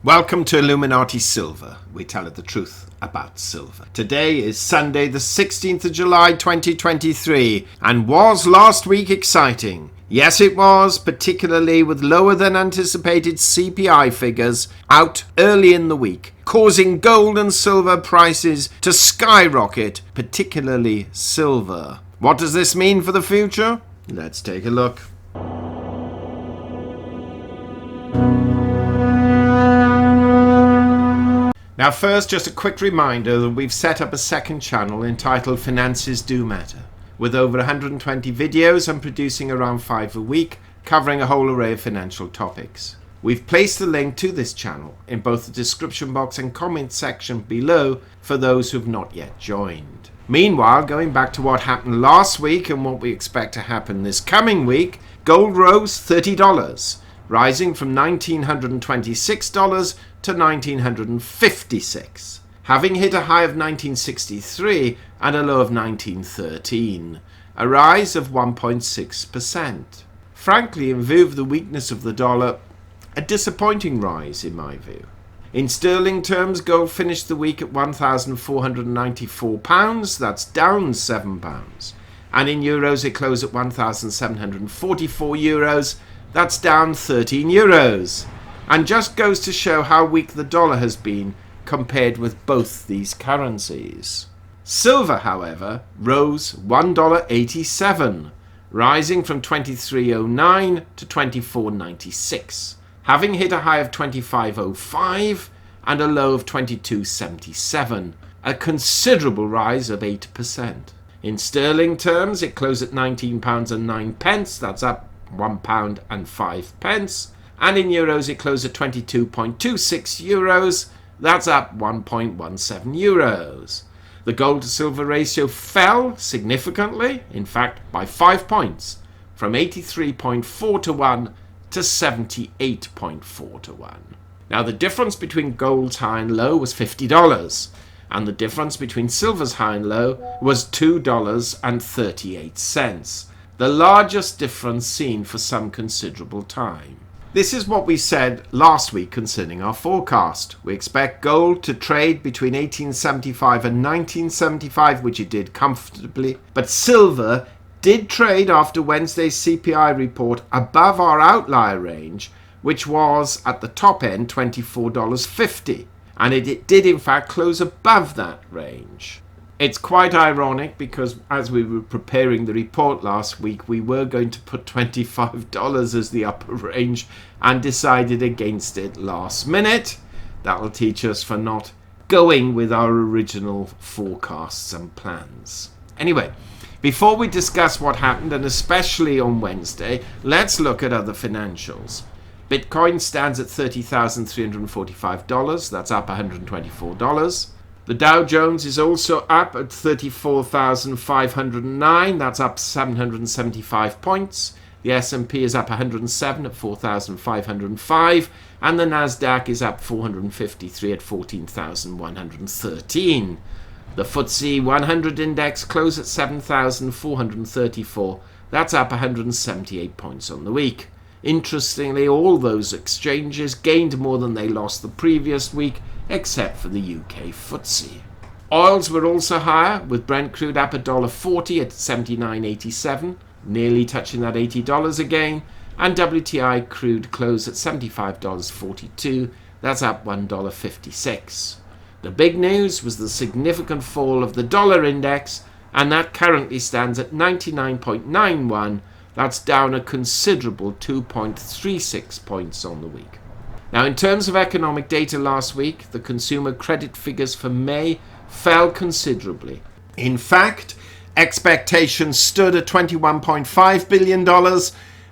Welcome to Illuminati Silver. We tell it the truth about silver. Today is Sunday the 16th of July 2023, and was last week exciting? Yes, it was, particularly with lower than anticipated CPI figures out early in the week, causing gold and silver prices to skyrocket, particularly silver. What does this mean for the future? Let's take a look. Now first, just a quick reminder that we've set up a second channel entitled Finances Do Matter, with over 120 videos and producing around 5 a week, covering a whole array of financial topics. We've placed the link to this channel in both the description box and comment section below for those who've not yet joined. Meanwhile, going back to what happened last week and what we expect to happen this coming week, gold rose $30, rising from $1,926 to $1,956, having hit a high of $1,963 and a low of $1,913, a rise of 1.6%. Frankly, in view of the weakness of the dollar, a disappointing rise in my view. In sterling terms, gold finished the week at £1,494, that's down £7, and in euros it closed at €1,744, that's down €13, and just goes to show how weak the dollar has been compared with both these currencies. Silver, however, rose $1.87, rising from $23.09 to $24.96, having hit a high of $25.05 and a low of $22.77, a considerable rise of 8%. In sterling terms, it closed at £19.09, that's up £1.05, and in euros it closed at 22.26 euros, that's up 1.17 euros. The gold to silver ratio fell significantly, in fact by 5 points, from 83.4 to 1 to 78.4 to 1. Now the difference between gold's high and low was $50, and the difference between silver's high and low was $2.38, the largest difference seen for some considerable time. This is what we said last week concerning our forecast. We expect gold to trade between 1875 and 1975, which it did comfortably, but silver did trade after Wednesday's CPI report above our outlier range, which was at the top end $24.50, and it did in fact close above that range. It's quite ironic because as we were preparing the report last week, we were going to put $25 as the upper range and decided against it last minute. That'll teach us for not going with our original forecasts and plans. Anyway, before we discuss what happened, and especially on Wednesday, let's look at other financials. Bitcoin stands at $30,345, that's up $124. The Dow Jones is also up at 34,509, that's up 775 points. The S&P is up 107 at 4,505, and the Nasdaq is up 453 at 14,113. The FTSE 100 index closed at 7,434, that's up 178 points on the week. Interestingly, all those exchanges gained more than they lost the previous week, except for the UK FTSE. Oils were also higher, with Brent crude up $1.40 at $79.87, nearly touching that $80 again, and WTI crude closed at $75.42, that's up $1.56. The big news was the significant fall of the dollar index, and that currently stands at 99.91, that's down a considerable 2.36 points on the week. Now, in terms of economic data last week, the consumer credit figures for May fell considerably. In fact, expectations stood at $21.5 billion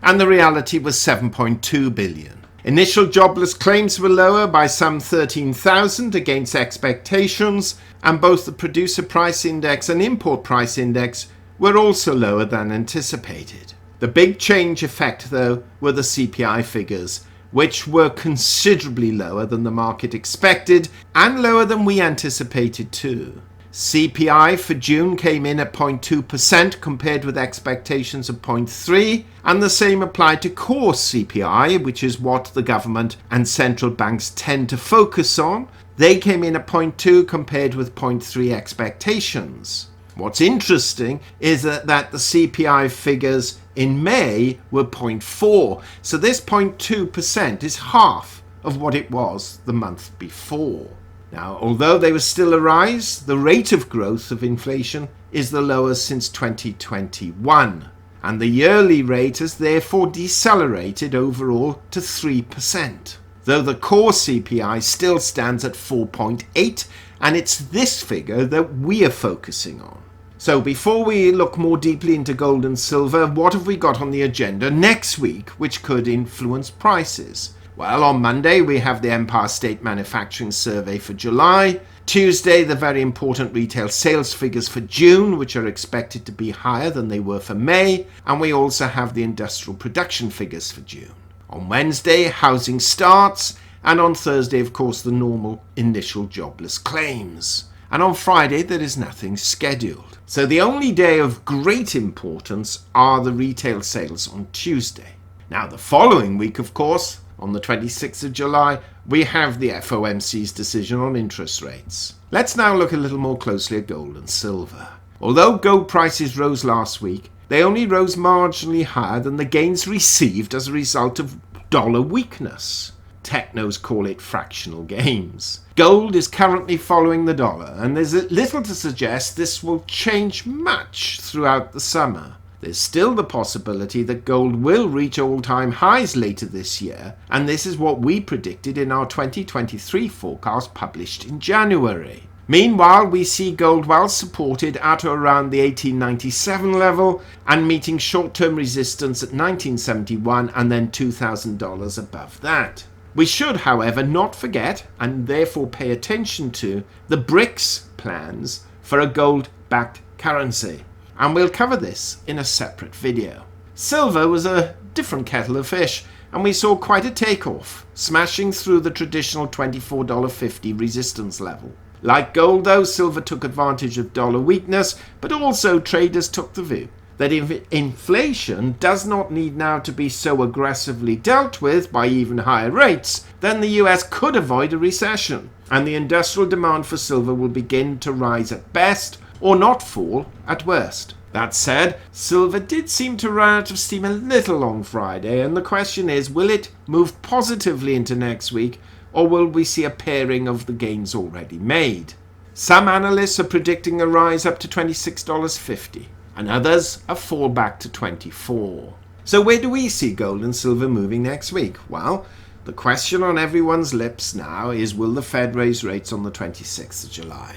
and the reality was $7.2 billion. Initial jobless claims were lower by some 13,000 against expectations, and both the producer price index and import price index were also lower than anticipated. The big change effect, though, were the CPI figures, which were considerably lower than the market expected and lower than we anticipated too. CPI for June came in at 0.2% compared with expectations of 0.3%, and the same applied to core CPI, which is what the government and central banks tend to focus on. They came in at 0.2% compared with 0.3% expectations. What's interesting is that the CPI figures in May were 0.4%, so this 0.2% is half of what it was the month before. Now, although there was still a rise, the rate of growth of inflation is the lowest since 2021, and the yearly rate has therefore decelerated overall to 3%, though the core CPI still stands at 4.8%, and it's this figure that we are focusing on. So before we look more deeply into gold and silver, what have we got on the agenda next week which could influence prices? Well, on Monday, we have the Empire State Manufacturing Survey for July. Tuesday, the very important retail sales figures for June, which are expected to be higher than they were for May. And we also have the industrial production figures for June. On Wednesday, housing starts. And on Thursday, of course, the normal initial jobless claims. And on Friday, there is nothing scheduled. So the only day of great importance are the retail sales on Tuesday. Now, the following week, of course, on the 26th of July, we have the FOMC's decision on interest rates. Let's now look a little more closely at gold and silver. Although gold prices rose last week, they only rose marginally higher than the gains received as a result of dollar weakness. Technos call it fractional gains. Gold is currently following the dollar, and there's little to suggest this will change much throughout the summer. There's still the possibility that gold will reach all-time highs later this year, and this is what we predicted in our 2023 forecast published in January. Meanwhile, we see gold well supported at or around the 1897 level and meeting short-term resistance at 1971 and then $2,000 above that. We should, however, not forget and therefore pay attention to the BRICS plans for a gold-backed currency. And we'll cover this in a separate video. Silver was a different kettle of fish, and we saw quite a takeoff, smashing through the traditional $24.50 resistance level. Like gold though, silver took advantage of dollar weakness, but also traders took the view that if inflation does not need now to be so aggressively dealt with by even higher rates, then the US could avoid a recession, and the industrial demand for silver will begin to rise at best, or not fall at worst. That said, silver did seem to run out of steam a little on Friday, and the question is, will it move positively into next week, or will we see a pairing of the gains already made? Some analysts are predicting a rise up to $26.50, and others a fall back to $24. So where do we see gold and silver moving next week? Well, the question on everyone's lips now is, will the Fed raise rates on the 26th of July?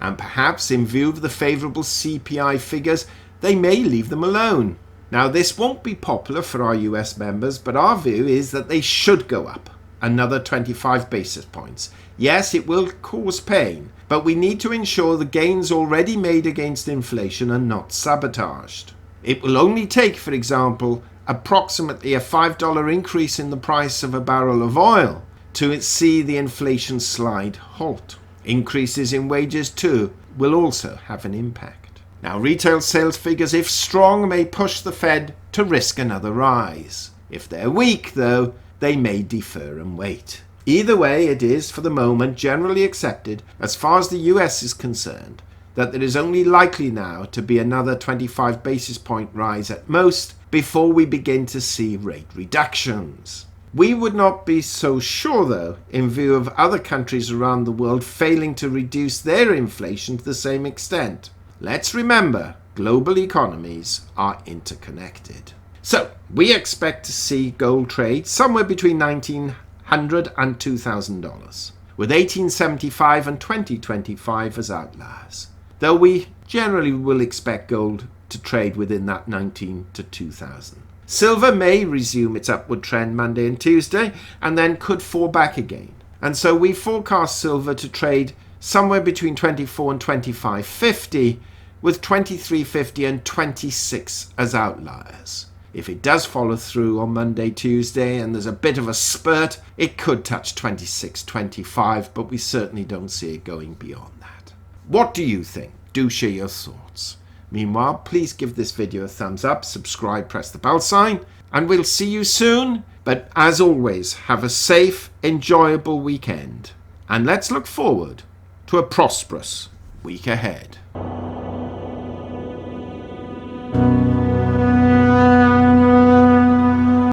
And perhaps, in view of the favourable CPI figures, they may leave them alone. Now, this won't be popular for our US members, but our view is that they should go up another 25 basis points. Yes, it will cause pain, but we need to ensure the gains already made against inflation are not sabotaged. It will only take, for example, approximately a $5 increase in the price of a barrel of oil to see the inflation slide halt. Increases in wages too will also have an impact. Now, retail sales figures, if strong, may push the Fed to risk another rise. If they're weak, though, they may defer and wait. Either way, it is, for the moment, generally accepted, as far as the US is concerned, that there is only likely now to be another 25 basis point rise at most before we begin to see rate reductions. We would not be so sure, though, in view of other countries around the world failing to reduce their inflation to the same extent. Let's remember, global economies are interconnected. So, we expect to see gold trade somewhere between $1,900 and $2,000, with 1875 and 2025 as outliers, though we generally will expect gold to trade within that 19 to 2,000. Silver may resume its upward trend Monday and Tuesday, and then could fall back again. And so we forecast silver to trade somewhere between 24 and 25.50, with 23.50 and 26 as outliers. If it does follow through on Monday, Tuesday, and there's a bit of a spurt, it could touch 26.25, but we certainly don't see it going beyond that. What do you think? Do share your thoughts. Meanwhile, please give this video a thumbs up, subscribe, press the bell sign, and we'll see you soon. But as always, have a safe, enjoyable weekend. And let's look forward to a prosperous week ahead.